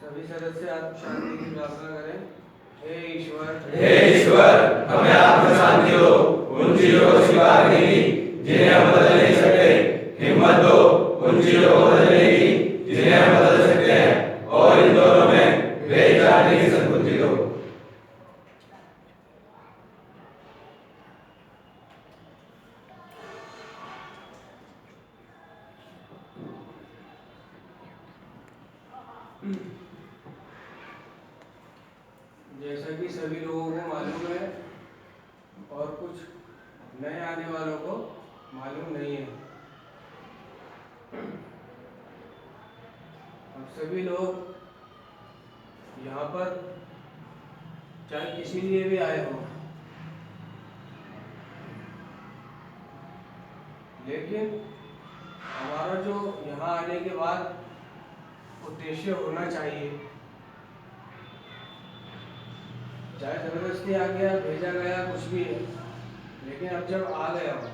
सभी सदस्य आत्म शांति की प्रार्थना करें। हे ईश्वर, हमें आत्म शांति दो, उन चीजों को स्वीकारने की जिन्हें हम बदल नहीं सकते। हिम्मत दो उन चीजों को बदलने की जिन्हें हम बदल सकते हैं, और इन दोनों में भेद जानने की सद्बुद्धि दो। जैसा कि सभी लोगों को मालूम है और कुछ नए आने वालों को मालूम नहीं है, अब सभी लोग यहाँ पर चाहे किसी लिए भी आए हो, लेकिन हमारा जो यहाँ आने के बाद उद्देश्य होना चाहिए, चाहे जबरदस्ती आ गया, भेजा गया, कुछ भी है, लेकिन अब जब आ गया हूँ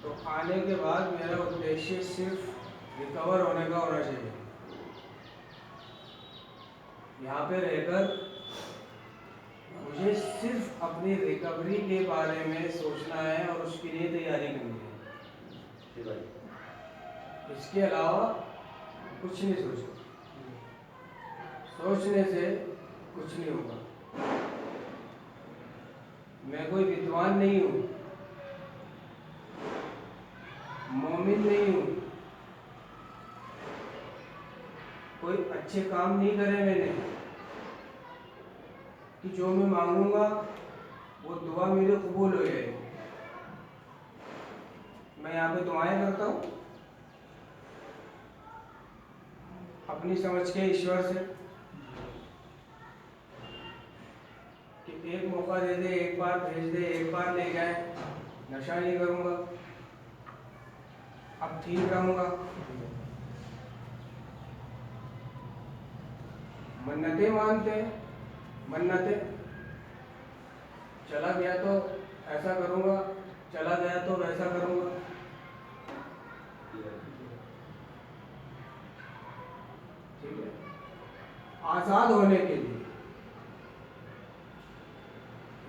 तो आने के बाद मेरा उद्देश्य सिर्फ रिकवर होने का होना चाहिए। यहाँ पे रहकर मुझे सिर्फ अपनी रिकवरी के बारे में सोचना है और उसके लिए तैयारी करनी है। इसके अलावा कुछ नहीं सोचना। सोचने से कुछ नहीं होगा। मैं कोई विद्वान नहीं हूँ, मोमिन नहीं हूँ, कोई अच्छे काम नहीं करे मैंने कि जो मैं मांगूंगा वो दुआ मेरे कबूल हो जाएगी। मैं यहाँ पे दुआएं करता हूँ अपनी समझ के ईश्वर से कि एक मौका दे दे, एक बार भेज दे, एक बार ले जाए, नशा नहीं करूँगा, अब ठीक रहूँगा। मन्नतें मानते हैं, मन्नतें, चला गया तो ऐसा करूँगा, चला गया तो वैसा करूँगा। ठीक है, आज़ाद होने के लिए,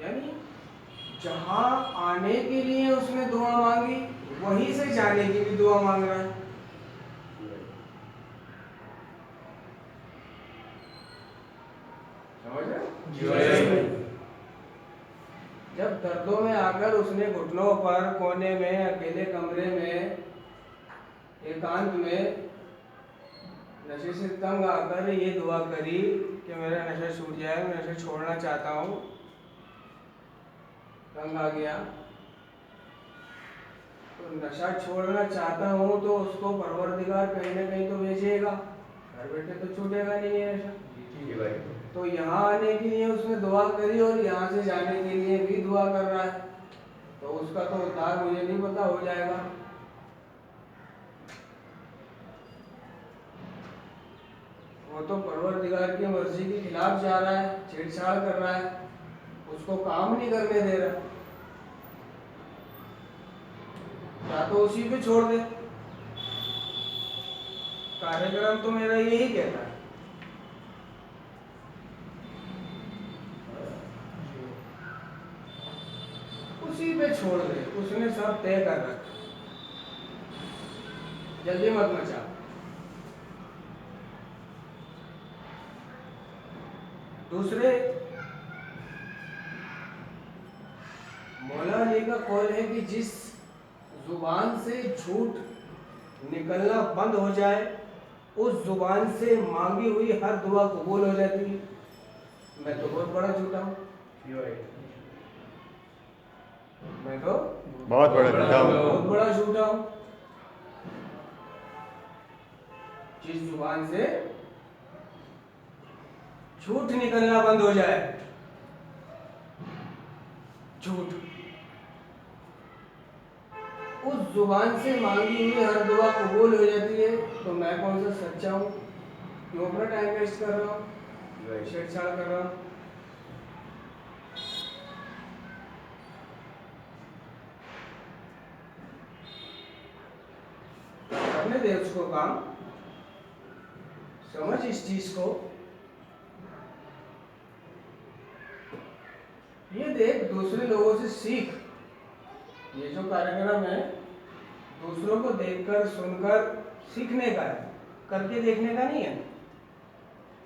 यानी जहाँ आने के लिए उसने दुआ मांगी वहीं से जाने की भी दुआ मांग रहा है। समझ रहे? जब दर्दों में आकर उसने घुटनों पर कोने में अकेले कमरे में एकांत में नशे से तंग आकर ये दुआ करी कि मेरा नशा छूट जाए, मैं नशा छोड़ना चाहता हूँ, तंग आ गया तो नशा छोड़ना चाहता हूँ तो उसको परवरदिगार कहीं ना कहीं तो भेजेगा, घर बैठे तो छूटेगा नहीं है नशा। तो यहाँ आने के लिए उसने दुआ करी और यहाँ से जाने के लिए भी दुआ कर रहा है, तो उसका तो उद्धार मुझे नहीं पता हो जाएगा। वो तो परवरदिगार की मर्जी के खिलाफ जा रहा है, छेड़छाड़ कर रहा है, उसको काम नहीं करने दे रहा, या तो उसी पे छोड़ दे। कार्यक्रम तो मेरा यही कहता है। उसी पे छोड़ दे, उसने सब तय कर रखा, जल्दी मत मचा। दूसरे, मौला अली का कौल है कि जिस जुबान से झूठ निकलना बंद हो जाए उस जुबान से मांगी हुई हर दुआ कबूल हो जाती है। मैं तो बहुत बड़ा झूठा हूँ, मैं तो बहुत बड़ा झूठा हूँ। जिस जुबान से झूठ निकलना बंद हो जाए, झूठ, उस जुबान से मांगी हुई हर दुआ कबूल हो जाती है। तो मैं कौन सा सच्चा हूँ? क्यों अपना टाइम वेस्ट कर रहा हूँ, छेड़छाड़ कर रहा हूँ? करने दे उसको काम, समझ इस चीज को। ये देख, दूसरे लोगों से सीख। ये जो कार्यक्रम है दूसरों को देखकर सुनकर सीखने का है, करके देखने का नहीं है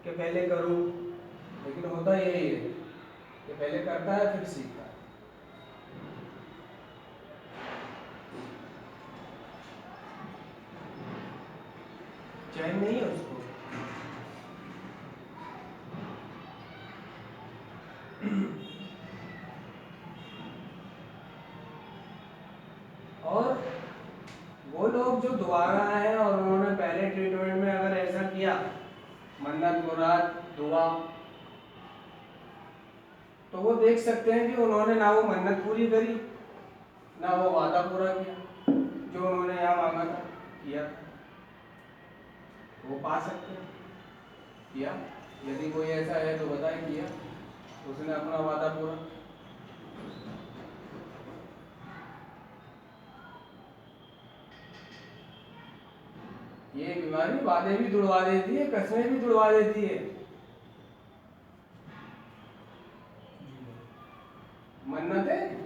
कि पहले करूं। लेकिन होता यही है कि पहले करता है फिर सीखता है। चैन नहीं है उसको। और वो लोग जो दोबारा आए हैं और उन्होंने पहले ट्रीटमेंट में अगर ऐसा किया, मन्नत मुराद दुआ, तो वो देख सकते हैं कि उन्होंने ना वो मन्नत पूरी करी ना वो वादा पूरा किया जो उन्होंने यहाँ मांगा था, किया। वो पा सकते हैं किया। यदि कोई ऐसा है तो बताए किया, उसने अपना वादा पूरा। ये बीमारी वादे भी जुड़वा देती है, कसमें भी जुड़वा देती है। मन्नतें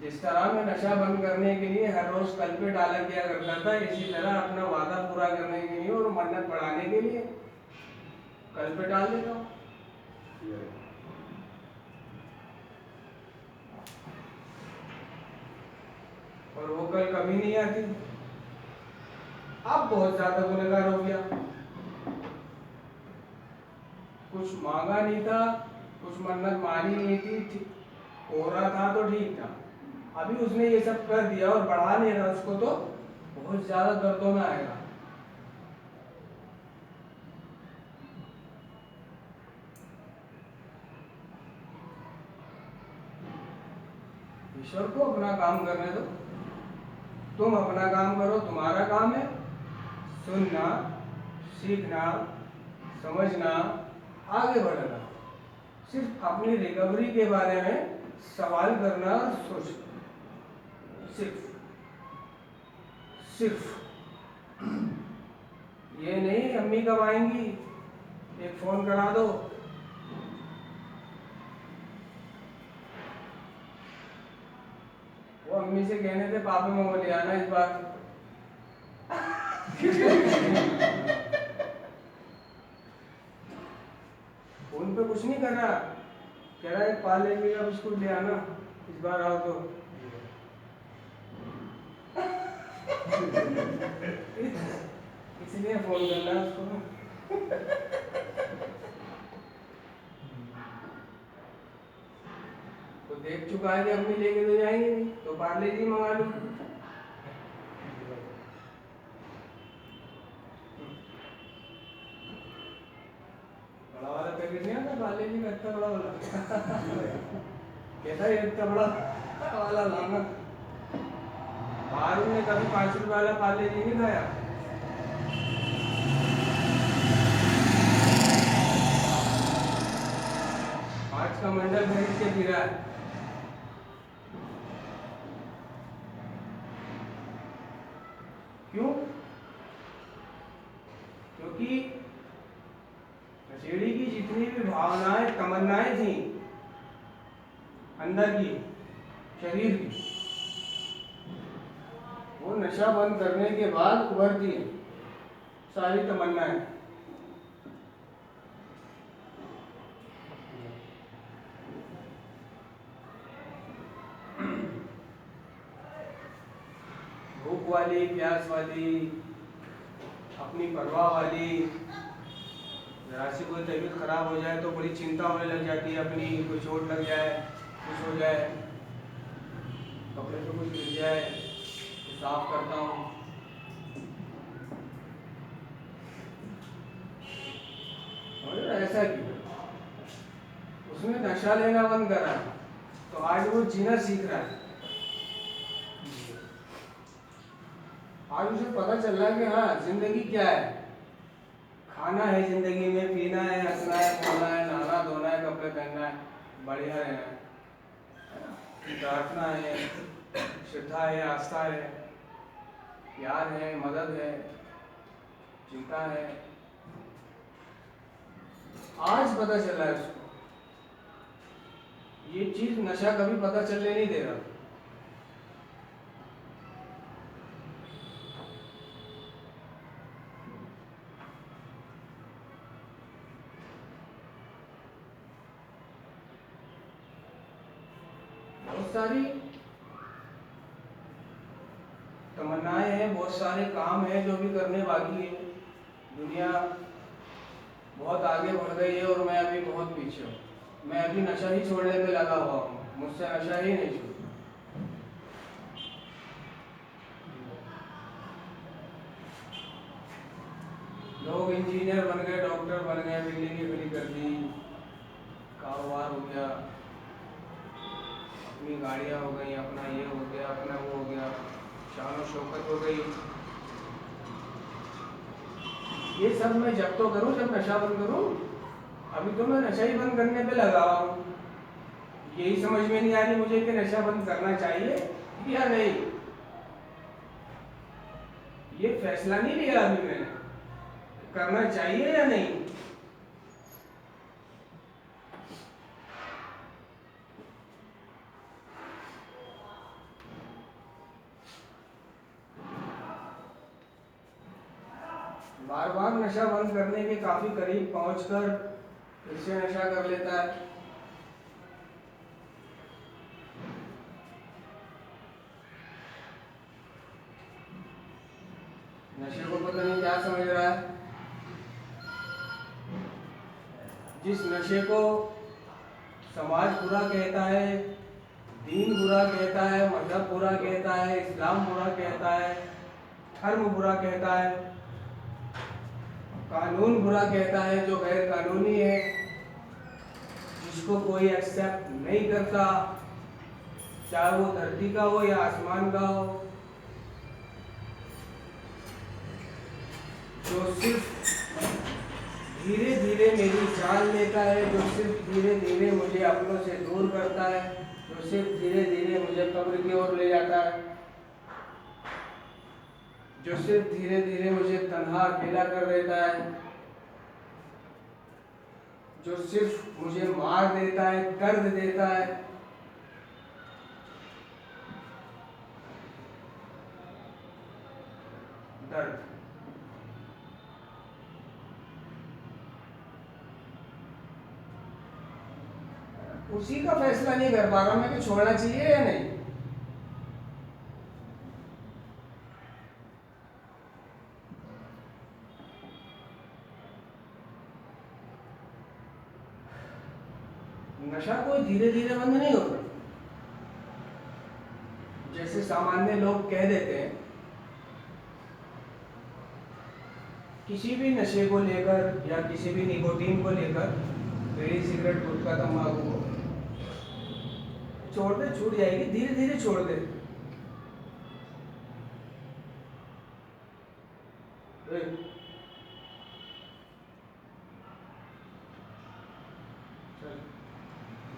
जिस तरह मैं नशा बंद करने के लिए हर रोज कल पे डाला किया करता था, इसी तरह अपना वादा पूरा करने के लिए और मन्नत बढ़ाने के लिए कल पे डाल देता हूँ। और वो कल कभी नहीं आती। अब बहुत ज्यादा गुनहगार हो गया। कुछ मांगा नहीं था, कुछ मन्नत मानी नहीं थी, हो रहा था तो ठीक था। अभी उसने ये सब कर दिया और बढ़ा नहीं रहा उसको, तो बहुत ज्यादा दर्दों में आएगा। ईश्वर को अपना काम करने दो, तुम अपना काम करो। तुम्हारा काम है सुनना, सीखना, समझना, आगे बढ़ना। सिर्फ अपनी रिकवरी के बारे में सवाल करना और सोचना। सिर्फ ये नहीं अम्मी कब आएंगी, एक फोन करा दो। वो अम्मी से कहने थे पापा में ले आना इस बार। फोन पे कुछ नहीं कर रहा, कह रहा है पार्ले जी का बिस्कुट ले आना इस बार आओ तो। इसलिए फोन करना है उसको। तो देख चुका है कि अम्मी लेके तो जाएंगे नहीं, तो पार्ले जी मंगा लो। बड़ा वाला पैकेट नहीं आता पार्ले जी का, इतना बड़ा वाला। कहता है इतना बड़ा वाला लाना। बाहर ने कभी 5 रुपए वाला पार्ले जी नहीं खाया। आज का मंडल खरीद के पी रहा है। क्यों? क्योंकि नशेड़ी की जितनी भी भावनाएं तमन्नाएं थी अंदर की, शरीर की, वो नशा बंद करने के बाद उभरती है सारी तमन्नाएं। भूख वाली, प्यास वाली, अपनी परवाह वाली। जरा सी कोई तबीयत खराब हो जाए तो बड़ी चिंता होने लग जाती है अपनी, कोई चोट लग जाए, कुछ हो जाए, कपड़े पे कुछ गिर जाए तो साफ करता हूँ। और ऐसा क्यों? उसने नशा लेना बंद करा तो आज वो जीना सीख रहा है। आज उसे पता चल रहा है कि हाँ जिंदगी क्या है। खाना है जिंदगी में, पीना है, हंसना है, बोलना है, नहाना धोना है, कपड़े पहनना है, बढ़िया रहना है, प्रार्थना है, श्रद्धा है, आस्था है, प्यार है, मदद है, चिंता है। आज पता चला है उसको। ये चीज नशा कभी पता चलने नहीं दे रहा। बहुत सारी तमन्नाएं हैं, बहुत सारे काम हैं जो भी करने बाकी हैं। दुनिया बहुत आगे बढ़ गई है और मैं अभी बहुत पीछे हूँ। मैं अभी नशा ही छोड़ने पे लगा हुआ हूँ, मुझसे नशा ही नहीं छूटा। लोग इंजीनियर बन गए, डॉक्टर बन गए, बिल्डिंगें खड़ी कर दी, कारोबार हो गया, अपनी गाड़ियाँ हो गई, अपना ये हो गया, अपना वो हो गया, शान और शौकत हो गई। ये सब मैं जब तो करूँ जब नशा बंद करूँ। अभी तो मैं नशा ही बंद करने पे लगा हुआ हूँ। यही समझ में नहीं आ रही मुझे कि नशा बंद करना चाहिए या नहीं। ये फैसला नहीं लिया अभी मैंने, करना चाहिए या नहीं। बार बार नशा बंद करने के काफी करीब पहुंचकर फिर से नशा कर लेता है। नशे को पता नहीं क्या समझ रहा है। जिस नशे को समाज बुरा कहता है, दीन बुरा कहता है, मजहब बुरा कहता है, इस्लाम बुरा कहता है, धर्म बुरा कहता है, कानून बुरा कहता है, जो गैर कानूनी है, जिसको कोई एक्सेप्ट नहीं करता, चाहे वो धरती का हो या आसमान का हो, जो सिर्फ धीरे धीरे मेरी जान लेता है, जो सिर्फ धीरे धीरे मुझे अपनों से दूर करता है, जो सिर्फ धीरे धीरे मुझे कब्र की ओर ले जाता है, जो सिर्फ धीरे धीरे मुझे तन्हा अकेला कर देता है, जो सिर्फ मुझे मार देता है, दर्द देता है। दर्द उसी का फैसला नहीं कर पा रहा मैं कि छोड़ना चाहिए या नहीं। नशा कोई धीरे धीरे बंद नहीं होता, जैसे सामान्य लोग कह देते हैं। किसी भी नशे को लेकर या किसी भी निकोटीन को लेकर, बीड़ी, सिगरेट, गुटखा, तंबाकू को छोड़ दे, छूट जाएगी, धीरे धीरे छोड़ दे।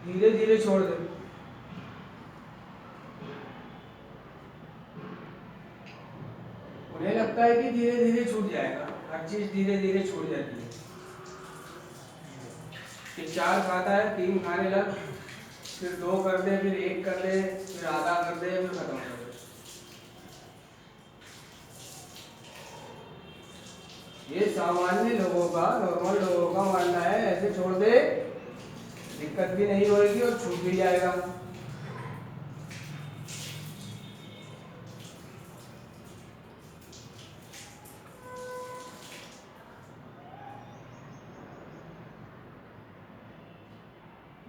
धीरे धीरे छोड़ दे। उन्हें लगता है कि धीरे धीरे छूट जाएगा, हर चीज धीरे धीरे छूट जाती है। कि 4 खाता है, 3 खाने लग, फिर 2 कर दे, फिर 1 कर दे, फिर आधा कर दे, फिर खत्म कर दे। ये सामान्य लोगों का, नॉर्मल लोगों का मानना है। ऐसे छोड़ दे, दिक्कत भी नहीं होगी और छूट भी जाएगा।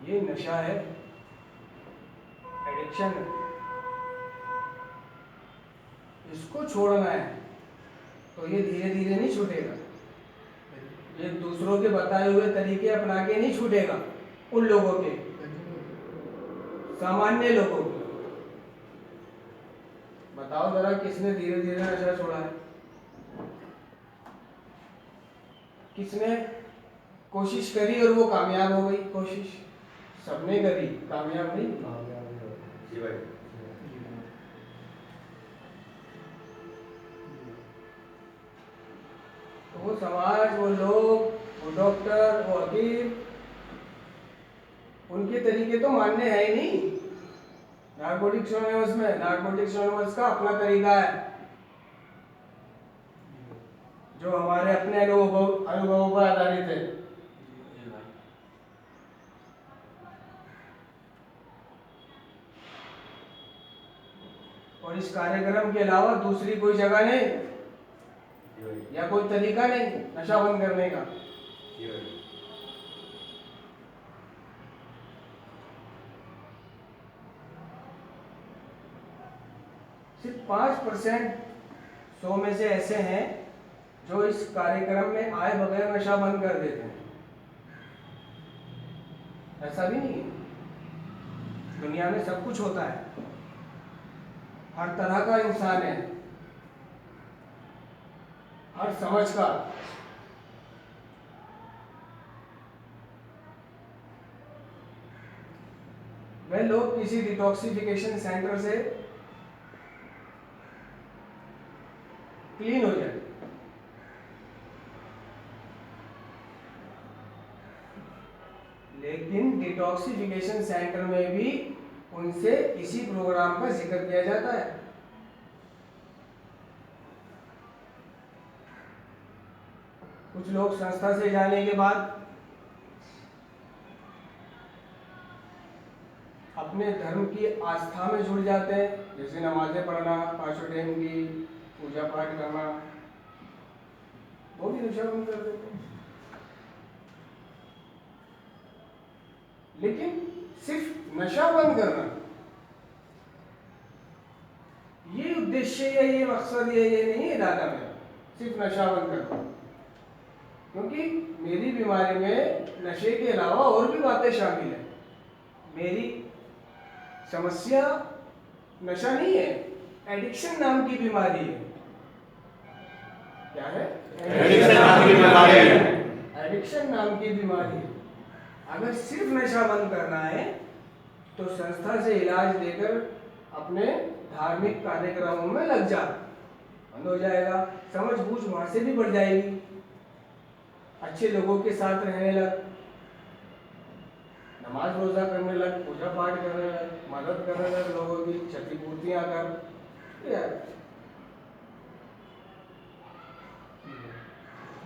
ये नशा है, एडिक्शन है। इसको छोड़ना है तो ये धीरे धीरे नहीं छूटेगा। ये दूसरों के बताए हुए तरीके अपना के नहीं छूटेगा। उन लोगों के, सामान्य लोगों के। बताओ जरा, किसने धीरे धीरे नशा छोड़ा है? किसने कोशिश करी और वो कामयाब हो गई? कोशिश सबने करी, कामयाब नहीं। जी भाई। वो समाज, वो लोग, वो डॉक्टर, वो वकील, उनके तरीके तो मान्य है ही नहीं। नारकोटिक्स एनोनिमस में, नारकोटिक्स एनोनिमस का अपना तरीका है जो हमारे अपने अनुभवों पर आधारित है। और इस कार्यक्रम के अलावा दूसरी कोई जगह नहीं या कोई तरीका नहीं नशा बंद करने का। सिर्फ 5% 100 में से ऐसे हैं जो इस कार्यक्रम में आए बगैर नशा बंद कर देते हैं। ऐसा भी नहीं है। दुनिया में सब कुछ होता है, हर तरह का इंसान है, हर समझ का। वह लोग किसी डिटॉक्सिफिकेशन सेंटर से क्लीन हो जाए, लेकिन डिटॉक्सिफिकेशन सेंटर में भी उनसे इसी प्रोग्राम का जिक्र किया जाता है। कुछ लोग संस्था से जाने के बाद अपने धर्म की आस्था में जुड़ जाते हैं, जैसे नमाजें पढ़ना, 5 टाइम की पूजा पाठ करना, वो भी नशा बंद कर देते हैं। लेकिन सिर्फ नशा बंद करना ये उद्देश्य या ये मकसद या ये नहीं है दादा मेरा, सिर्फ नशा बंद करना। क्योंकि मेरी बीमारी में नशे के अलावा और भी बातें शामिल हैं। मेरी समस्या नशा नहीं है, एडिक्शन नाम की बीमारी है। क्या है? एडिक्शन नाम की बीमारी है। एडिक्शन नाम की बीमारी है। अगर सिर्फ नशा बंद करना है तो संस्था से इलाज लेकर अपने धार्मिक कार्यक्रमों में लग जा, बंद हो जाएगा। समझ बूझ वहां से भी बढ़ जाएगी, अच्छे लोगों के साथ रहने लग, नमाज रोजा करने लग, पूजा पाठ करने लग, मदद करने लग, लोगों की क्षतिपूर्तियां कर। यार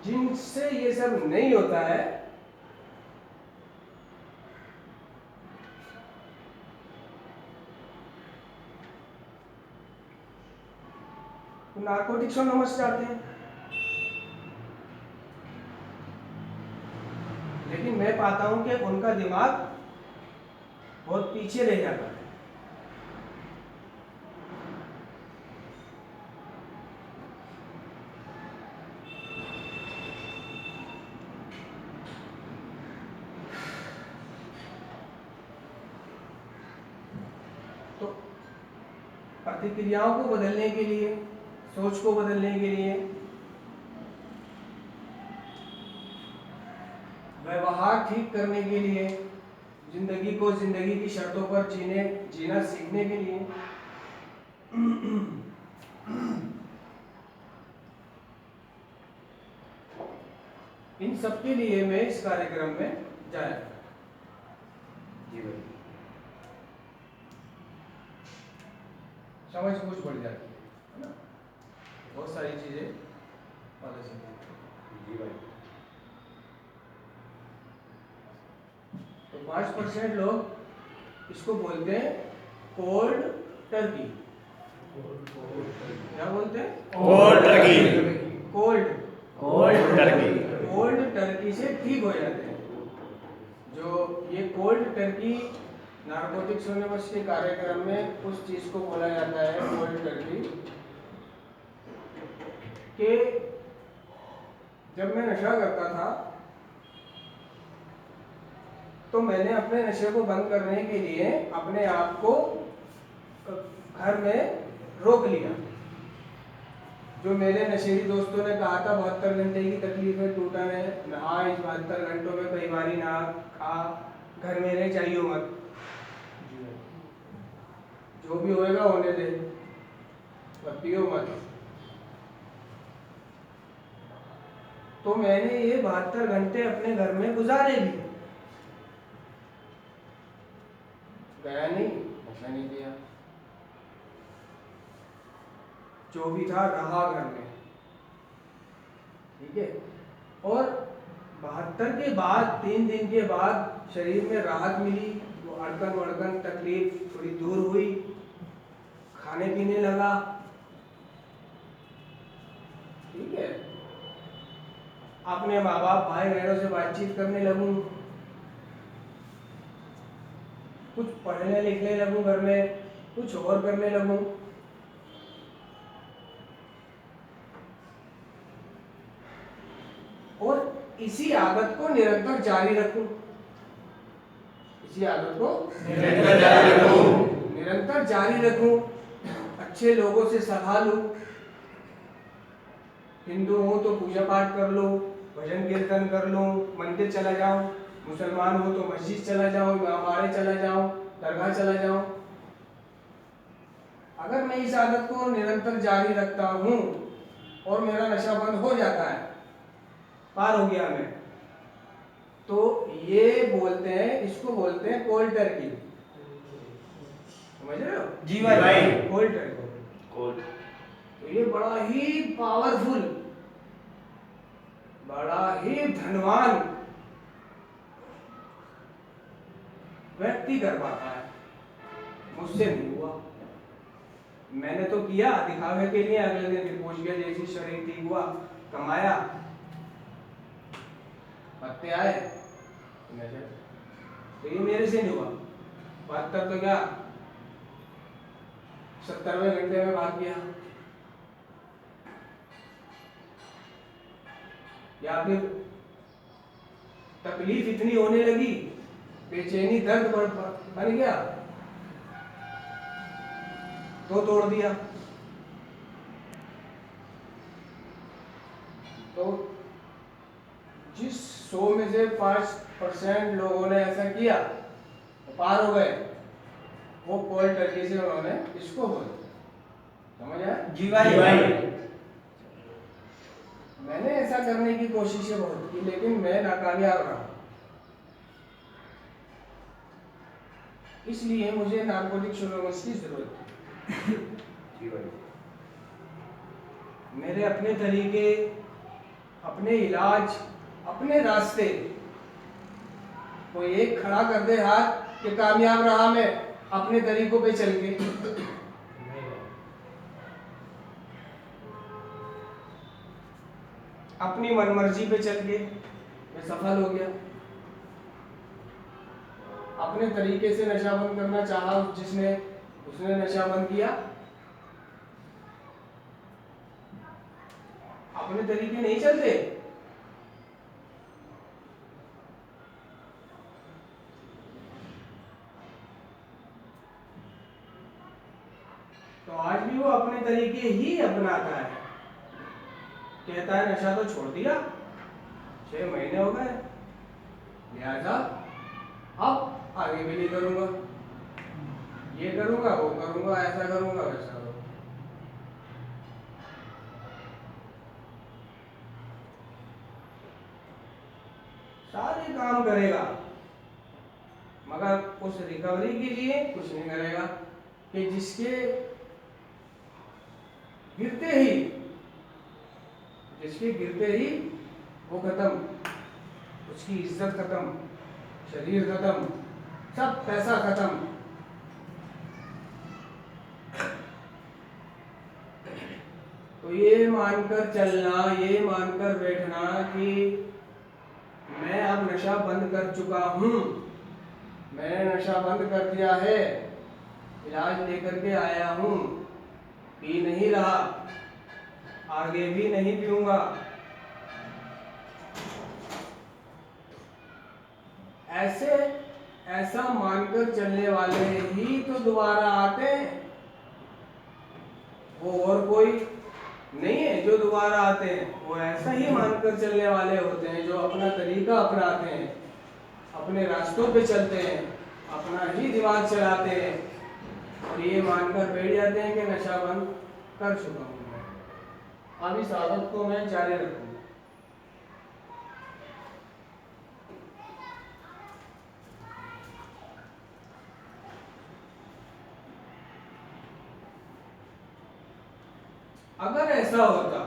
जिनसे ये सब नहीं होता है तो नारकोटिक्स एनोनिमस चाहते हैं। लेकिन मैं पाता हूं कि उनका दिमाग बहुत पीछे रह जाता है। तो प्रतिक्रियाओं को बदलने के लिए, सोच को बदलने के लिए, व्यवहार ठीक करने के लिए, जिंदगी को जिंदगी की शर्तों पर जीना सीखने के लिए इन सब के लिए मैं इस कार्यक्रम में जाया। जी भाई, समझ बूझ बढ़ जाती है ना, बहुत सारी चीजें पता चलती। जी भाई, तो 5% लोग इसको बोलते हैं कोल्ड टर्की। क्या बोलते हैं? Cold Turkey. कोल्ड टर्की से ठीक हो जाते हैं। जो ये कोल्ड टर्की नारकोटिक्स एनोनिमस के कार्यक्रम में उस चीज को बोला जाता है, कोल्ड टर्की, कि जब मैं नशा करता था तो मैंने अपने नशे को बंद करने के लिए अपने आप को घर में रोक लिया। जो मेरे नशेड़ी दोस्तों ने कहा था 72 घंटे की तकलीफ है, टूटा है, नहा इस 72 घंटों में कई बारी नहा, खा, घर में रह, चाहिए मत, जो भी होएगा होने दे, पियो मत। तो मैंने ये 72 घंटे अपने घर में गुजारे भी। गया नहीं, नशा नहीं किया, जो भी था रहा घर में, ठीक है। और 72 के बाद 3 दिन के बाद शरीर में राहत मिली, वो अड़कन वड़कन तकलीफ थोड़ी दूर हुई, खाने पीने लगा, ठीक है। अपने माँ बाप भाई बहनों से बातचीत करने लगूं, कुछ पढ़ने लिखने लगूं, घर में कुछ और करने लगूं। और इसी आदत को निरंतर जारी रखूं, इसी आदत को निरंतर जारी रखूं, अच्छे लोगों से सलाह लूं। हिंदू हो तो पूजा पाठ कर लो, भजन कीर्तन कर लो, मंदिर चला जाओ, मुसलमान हो तो मस्जिद चला जाओ, गुरुद्वारे चला जाओ, दरगाह चला जाओ। अगर मैं इस आदत को निरंतर जारी रखता हूँ और मेरा नशा बंद हो जाता है, पार हो गया मैं, तो ये बोलते हैं, इसको बोलते हैं कोल्ड टर्की। समझ रहे हो? जी भाई। Cold Turkey. तो ये बड़ा ही पावरफुल, बड़ा ही धनवान व्यक्ति कर पाता है। मुझसे नहीं हुआ, मैंने तो किया दिखावे के लिए, अगले दिन फिर पहुंच गया, जैसी शरीर ठीक हुआ, कमाया, पत्ते आए, तो ये मेरे से नहीं हुआ। 72 तो क्या 70वें घंटे में भाग गया, या फिर तकलीफ इतनी होने लगी, बेचैनी दर्द बन गया, तो तोड़ दिया। तो जिस 100 में से 5% लोगों ने ऐसा किया, तो पार हो गए, वो कोल्ड टर्की से उन्होंने इसको बोला। समझ आया? जी भाई। मैंने ऐसा करने की कोशिशें बहुत की, लेकिन मैं नाकामयाब रहा। इसलिए मुझे नार्कोटिक्स एनोनिमस की जरूरत थी। जी भाई। मेरे अपने तरीके, अपने इलाज, अपने रास्ते, कोई एक खड़ा कर दे हाथ कि कामयाब रहा मैं अपने तरीकों पे चल के, अपनी मनमर्जी पे चल के मैं सफल हो गया। अपने तरीके से नशा बंद करना चाहा जिसने, उसने नशा बंद किया। अपने तरीके नहीं चलते, तो आज भी वो अपने तरीके ही अपनाता है। कहता है नशा तो छोड़ दिया, 6 महीने हो गए, लिहाजा अब आगे भी नहीं करूंगा, ये करूंगा, वो करूंगा, ऐसा करूंगा, वैसा करूंगा। सारे काम करेगा, मगर उस रिकवरी के लिए कुछ नहीं करेगा कि जिसके गिरते ही वो खत्म, उसकी इज्जत खत्म, शरीर खत्म, सब पैसा खत्म। तो ये मानकर चलना, ये मानकर बैठना कि मैं अब नशा बंद कर चुका हूँ, मैंने नशा बंद कर दिया है, इलाज लेकर के आया हूँ, पी नहीं रहा, आगे भी नहीं पीऊंगा, ऐसा मानकर चलने वाले ही तो दोबारा आते हैं। वो और कोई नहीं है जो दोबारा आते हैं, वो ऐसा ही मानकर चलने वाले होते हैं जो अपना तरीका अपनाते हैं, अपने रास्तों पे चलते हैं, अपना ही दिमाग चलाते हैं और ये मानकर बैठ जाते हैं कि नशा बंद कर चुका हूँ, अब इस आदत को मैं जारी रखूंगा। अगर ऐसा होता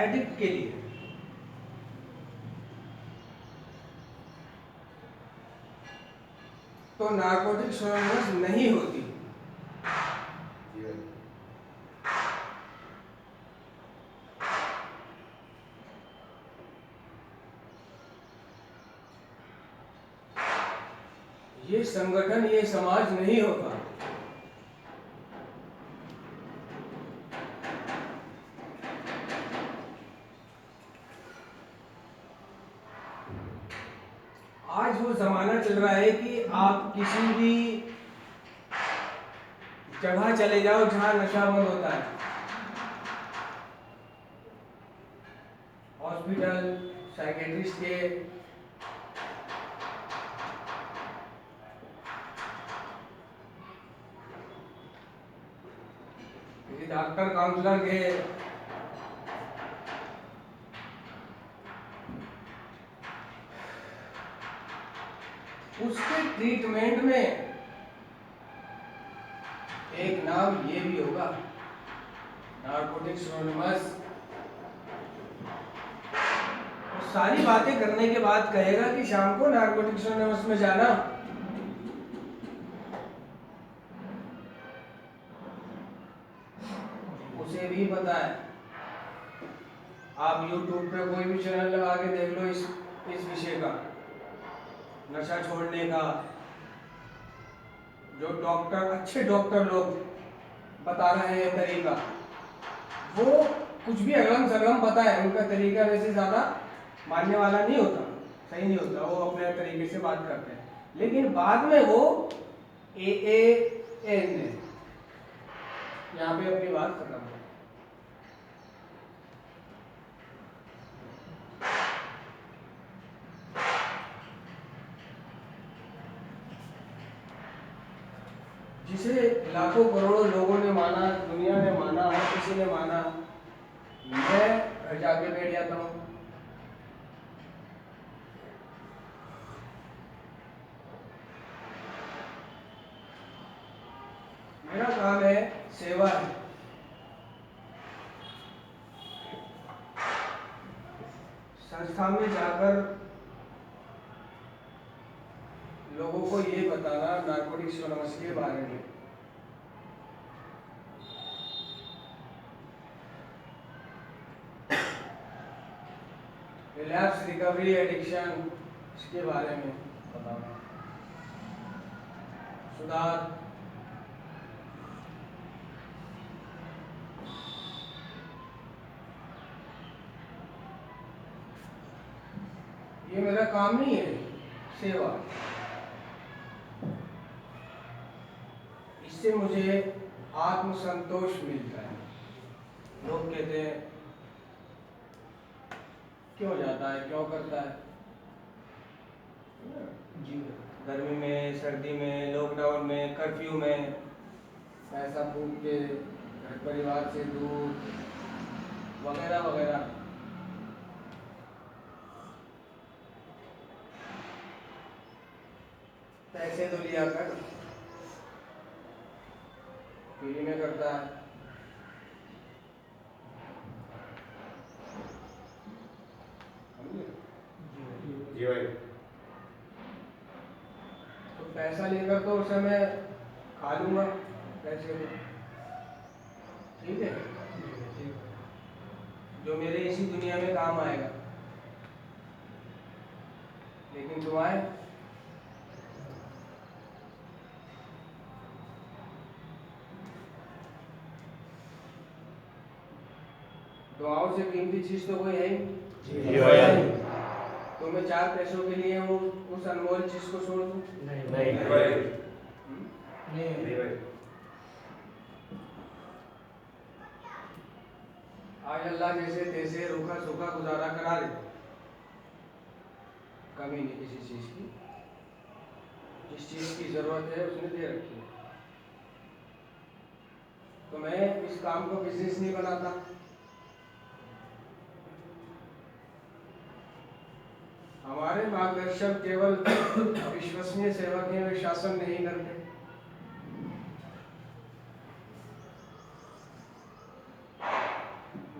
एडिक्ट के लिए, तो नारकोटिक्स एनोनिमस नहीं होती। ये संगठन, ये समाज नहीं होता। आज वो जमाना चल रहा है कि आप किसी भी जगह चले जाओ जहां नशा बंद होता है, हॉस्पिटल, साइकेट्रिस्ट के, किसी डॉक्टर काउंसलर के, उसके ट्रीटमेंट में एक नाम ये भी होगा, नारकोटिक्स एनोनिमस। सारी बातें करने के बाद कहेगा कि शाम को नारकोटिक्स एनोनिमस में जाना। उसे भी पता है। आप YouTube पे कोई भी चैनल लगा के देख लो इस विषय का, नशा छोड़ने का, जो डॉक्टर, अच्छे डॉक्टर लोग बता रहे हैं तरीका, वो कुछ भी अगलम सगलम पता है। उनका तरीका वैसे ज़्यादा मानने वाला नहीं होता, सही नहीं होता, वो अपने तरीके से बात करते हैं। लेकिन बाद में वो AAN यहाँ पे अपनी बात खत्म हो। जिसे लाखों करोड़ों लोगों ने माना, दुनिया ने माना, हर किसी ने माना, मैं घर जाके बैठ जाता हूँ। मेरा काम है सेवा है। संस्था में जाकर लोगों को ये बताना नारकोटिक्स एनोनिमस के बारे में। रिलैप्स, रिकवरी, एडिक्शन, इसके बारे में बताना, सुधार। ये मेरा काम नहीं है, सेवा। इससे मुझे आत्मसंतोष मिलता है। लोग कहते हैं क्यों जाता है, क्यों करता है? गर्मी में, सर्दी में, लॉकडाउन में, कर्फ्यू में पैसा फूक के, घर परिवार से दूर, वगैरह वगैरह। पैसे तो लिया कर, फ्री में करता है। जी भाई। तो पैसा लेकर तो उसे मैं खा लूंगा पैसे में, ठीक है, जो मेरे इसी दुनिया में काम आएगा। लेकिन दुआएं, दुआओं से कीमती चीज तो कोई है ही। जी भाई। तो मैं 4 पैसों के लिए वो उस अनमोल चीज को छोड़ दूं? नहीं भाई। नहीं भाई। आज अल्लाह जैसे तैसे रूखा सूखा गुजारा करा दे, कमी नहीं किसी चीज की। जिस चीज की जरूरत है उसने दे रखी है। तो मैं इस काम को बिजनेस नहीं बनाता। हमारे मार्गदर्शक केवल विश्वसनीय सेवक हैं, वे शासन नहीं करते।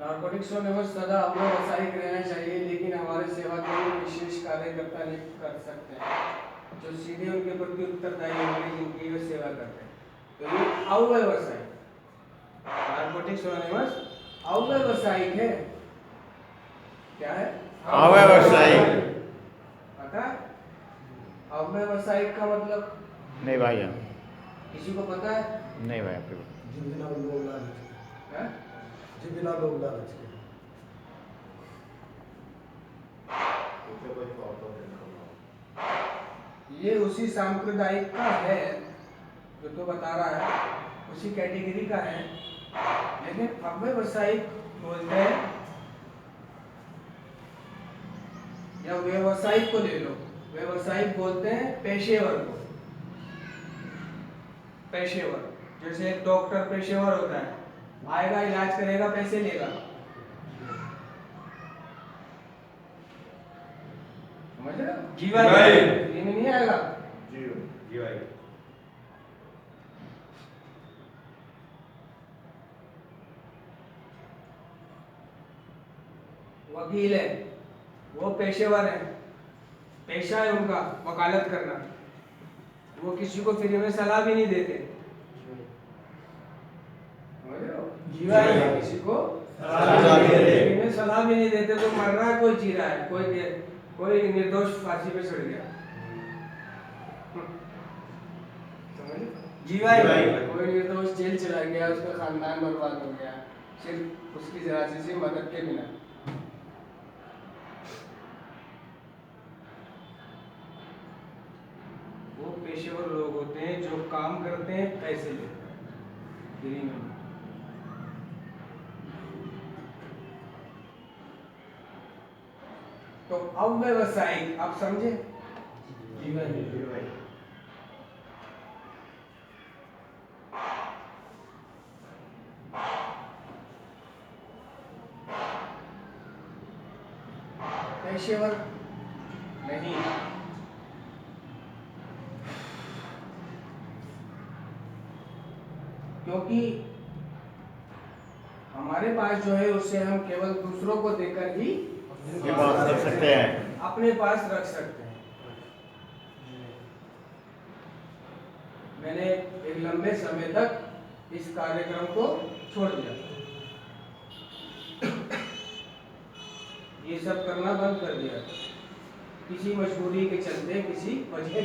नार्कोटिक्स में सदा अव्यवसायिक रहना चाहिए, लेकिन हमारे सेवा केंद्र विशेष कार्यकर्ता नियुक्त कर सकते हैं जो सीधे उनके प्रति उत्तरदायी होंगे जिनकी वे सेवा करते हैं। तो ये अव्यवसायिक, नार्कोटिक्स अव्यवसायिक है। क्या है? अव्यवसायिक। पता है अव्यवसायिक का मतलब? नहीं भाई, किसी को पता है? नहीं भाई आपके हैं? ये उसी सांप्रदायिक का है जो तो बता रहा है, उसी कैटेगरी का है, लेकिन अव्यवसायिक बोलते हैं या व्यवसायिक को ले लो, व्यवसायिक बोलते हैं पेशेवर को। पेशेवर जैसे एक डॉक्टर पेशेवर होता है, आएगा इलाज करेगा पैसे लेगा, समझ रहे हो? जी भाई। ये में नहीं आएगा। जी भाई। वकील है, वो पेशेवर है, पेशा है उनका वकालत करना, वो किसी को फ्री में सलाह भी नहीं देते, समझ रहे हो? किसी को फ्री में सलाह भी नहीं देते। तो मर रहा है, कोई जी रहा है, कोई निर्दोष फांसी पे चढ़ गया, समझ? जी भाई। कोई निर्दोष जेल चला गया, उसका खानदान बर्बाद हो गया सिर्फ उसकी जरा सी मदद के बिना। वो पेशेवर लोग होते हैं जो काम करते हैं, पैसे लेते हैं फ्री में। तो अव्यवसायिक आप समझे? जी भाई। पेशेवर नहीं, क्योंकि हमारे पास जो है उससे हम केवल दूसरों को देकर ही के पास रख सकते हैं। अपने पास रख सकते हैं। मैंने एक लंबे समय तक इस कार्यक्रम को छोड़ दिया, ये सब करना बंद कर दिया किसी मजबूरी के चलते, किसी वजह